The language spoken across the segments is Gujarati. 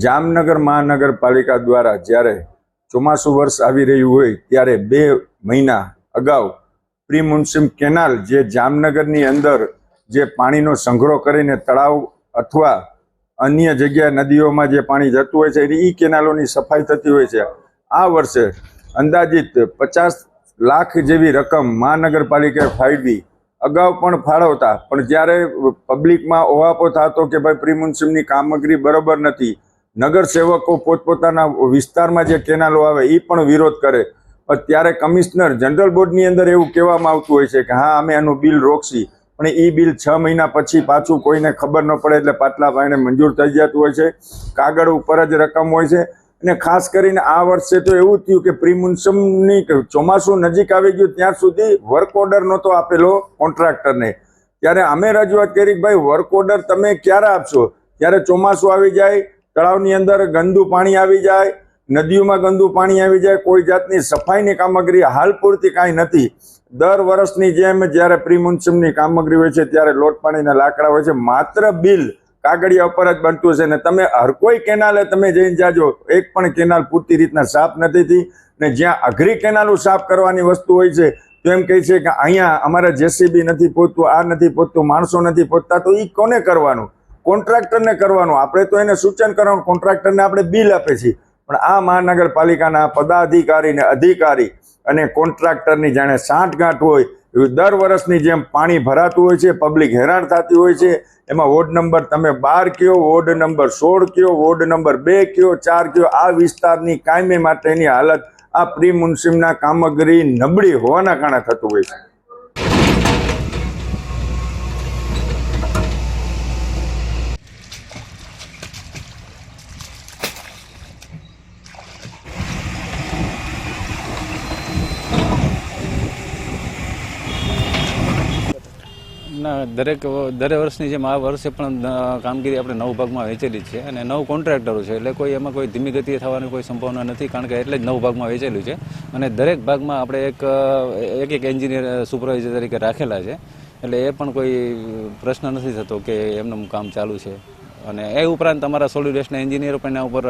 જામનગર મહાનગરપાલિકા દ્વારા જ્યારે ચોમાસું વર્ષ આવી રહ્યું હોય ત્યારે 2 મહિના અગાઉ પ્રી મોન્સૂન કેનાલ જે જામનગરની અંદર જે પાણીનો સંગ્રહ કરીને તળાવ અથવા અન્ય જગ્યા નદીઓમાં જે પાણી જતું હોય છે એ કેનાલોની સફાઈ થતી હોય છે। આ વર્ષે અંદાજિત 50 લાખ જેવી રકમ મહાનગરપાલિકાએ ફાળવી અગાઉ પણ ફાળવતા પણ જ્યારે પબ્લિકમાં ઓહાપો થતો કે ભાઈ પ્રી મોન્સૂનની કામગીરી બરોબર નથી, નગરસેવકો પોતપોતાના વિસ્તારમાં જે કેનાલો આવે એ પણ વિરોધ કરે, ત્યારે કમિશનર જનરલ બોર્ડની અંદર એવું કહેવામાં આવતું હોય છે કે હા અમે આનું બિલ રોકશી, પણ એ બિલ 6 મહિના પછી પાછું કોઈને ખબર ન પડે એટલે પાટલા ભાઈને મંજૂર થઈ જતું હોય છે, કાગળ ઉપર જ રકમ હોય છે। અને ખાસ કરીને આ વર્ષે તો એવું થયું કે પ્રી મોન્સૂનની ચોમાસું નજીક આવી ગયું ત્યાં સુધી વર્ક ઓર્ડર નહોતો આપેલો કોન્ટ્રાક્ટરને, ત્યારે અમે રજૂઆત કરી કે ભાઈ વર્ક ઓર્ડર તમે ક્યારે આપશો? ત્યારે ચોમાસું આવી જાય, તળાવની અંદર ગંદુ પાણી આવી જાય, નદીઓમાં ગંદુ પાણી આવી જાય, કોઈ જાતની સફાઈની કામગીરી હાલ પૂરતી કાંઈ નથી। દર વર્ષની જેમ જ્યારે પ્રી મોન્સૂનની કામગીરી હોય છે ત્યારે લોટ પાણીના લાકડા હોય છે, માત્ર બિલ કાગળિયા ઉપર જ બનતું છે ને તમે હર કોઈ કેનાલે તમે જઈને જાજો, એક પણ કેનાલ પૂરતી રીતના સાફ નથી થઈ। ને જ્યાં અઘરી કેનાલો સાફ કરવાની વસ્તુ હોય છે તો એમ કહે છે કે અહીંયા અમારે જેસીબી નથી પહોંચતું, આ નથી પહોંચતું, માણસો નથી પહોંચતા, તો એ કોને કરવાનું? કોન્ટ્રાક્ટરને કરવાનું। આપણે તો એને સૂચન કરવાનું, કોન્ટ્રાક્ટરને આપણે બિલ આપે છીએ, પણ આ મહાનગરપાલિકાના પદાધિકારી ને અધિકારી અને કોન્ટ્રાક્ટરની જાણે સાંઠગાંઠ હોય એવું દર વર્ષની જેમ પાણી ભરાતું હોય છે, પબ્લિક હેરાન થતી હોય છે। એમાં વોર્ડ નંબર તમે 12 કયો, વોર્ડ નંબર 16 કયો, વોર્ડ નંબર 2 કયો, 4 કયો, આ વિસ્તારની કાયમી માટેની હાલત આ પ્રી મોન્સૂનના કામગીરી નબળી હોવાના કારણે થતું હોય છે। દરેક વર્ષની જેમ આ વર્ષે પણ કામગીરી આપણે 9 ભાગમાં વહેંચેલી છે અને 9 કોન્ટ્રાક્ટરો છે, એટલે કોઈ એમાં કોઈ ધીમી ગતિએ થવાની કોઈ સંભાવના નથી, કારણ કે એટલે જ 9 ભાગમાં વહેંચેલું છે અને દરેક ભાગમાં આપણે એક એન્જિનિયર સુપરવાઇઝર તરીકે રાખેલા છે, એટલે એ પણ કોઈ પ્રશ્ન નથી થતો કે એમનું કામ ચાલુ છે। અને એ ઉપરાંત અમારા સોલિડ વેસ્ટના એન્જિનિયરો પણ એના ઉપર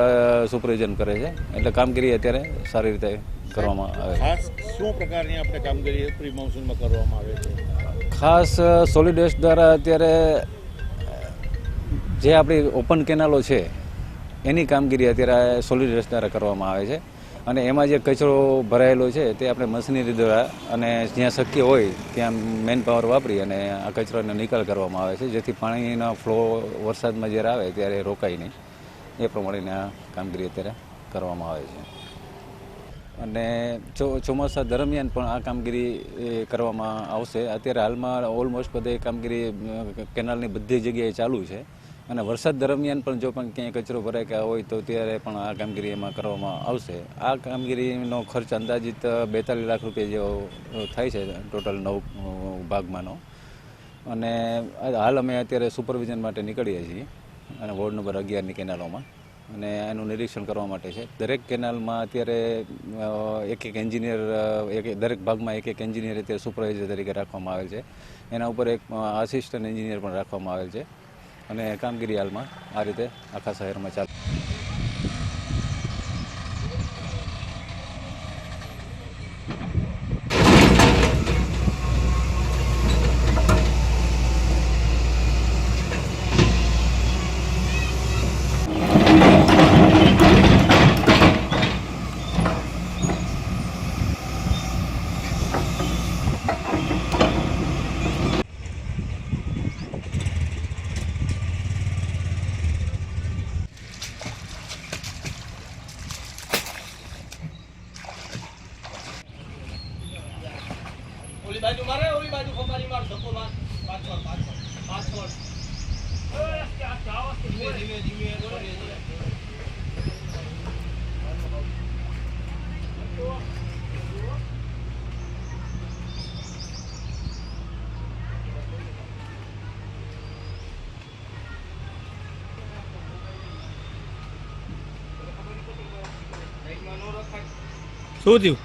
સુપરવિઝન કરે છે, એટલે કામગીરી અત્યારે સારી રીતે કરવામાં આવે છે। ખાસ શું પ્રકારની આપણે કામગીરી પ્રી મોન્સૂનમાં કરવામાં આવે છે? ખાસ સોલિડ વેસ્ટ દ્વારા અત્યારે જે આપણી ઓપન કેનાલો છે એની કામગીરી અત્યારે સોલિડ વેસ્ટ દ્વારા કરવામાં આવે છે અને એમાં જે કચરો ભરાયેલો છે તે આપણે મશીનરી દ્વારા અને જ્યાં શક્ય હોય ત્યાં મેન પાવર વાપરી અને આ કચરાનો નિકાલ કરવામાં આવે છે, જેથી પાણીનો ફ્લો વરસાદમાં જ્યારે આવે ત્યારે રોકાય નહીં, એ પ્રમાણેની આ કામગીરી અત્યારે કરવામાં આવે છે। અને ચોમાસા દરમિયાન પણ આ કામગીરી કરવામાં આવશે। અત્યારે હાલમાં ઓલમોસ્ટ બધે કામગીરી કેનાલની બધી જગ્યાએ ચાલુ છે અને વરસાદ દરમિયાન પણ જો પણ ક્યાંય કચરો ભરાઈ ગયા હોય તો ત્યારે પણ આ કામગીરી એમાં કરવામાં આવશે। આ કામગીરીનો ખર્ચ અંદાજિત 42 લાખ રૂપિયા જેવો થાય છે ટોટલ 9 ભાગમાંનો, અને હાલ અમે અત્યારે સુપરવિઝન માટે નીકળીએ છીએ અને વોર્ડ નંબર 11ની કેનાલોમાં, અને એનું નિરીક્ષણ કરવા માટે છે। દરેક કેનાલમાં અત્યારે એક એન્જિનિયર, દરેક ભાગમાં એક એન્જિનિયર અત્યારે સુપરવાઇઝર તરીકે રાખવામાં આવેલ છે, એના ઉપર એક આસિસ્ટન્ટ એન્જિનિયર પણ રાખવામાં આવેલ છે અને કામગીરી હાલમાં આ રીતે આખા શહેરમાં ચાલે છે। ઓલી બાજુ મારે, ઓલી બાજુ ખંભાની માર, ધક્કો માર, પાછળ ધીમે ધીમે શું થયું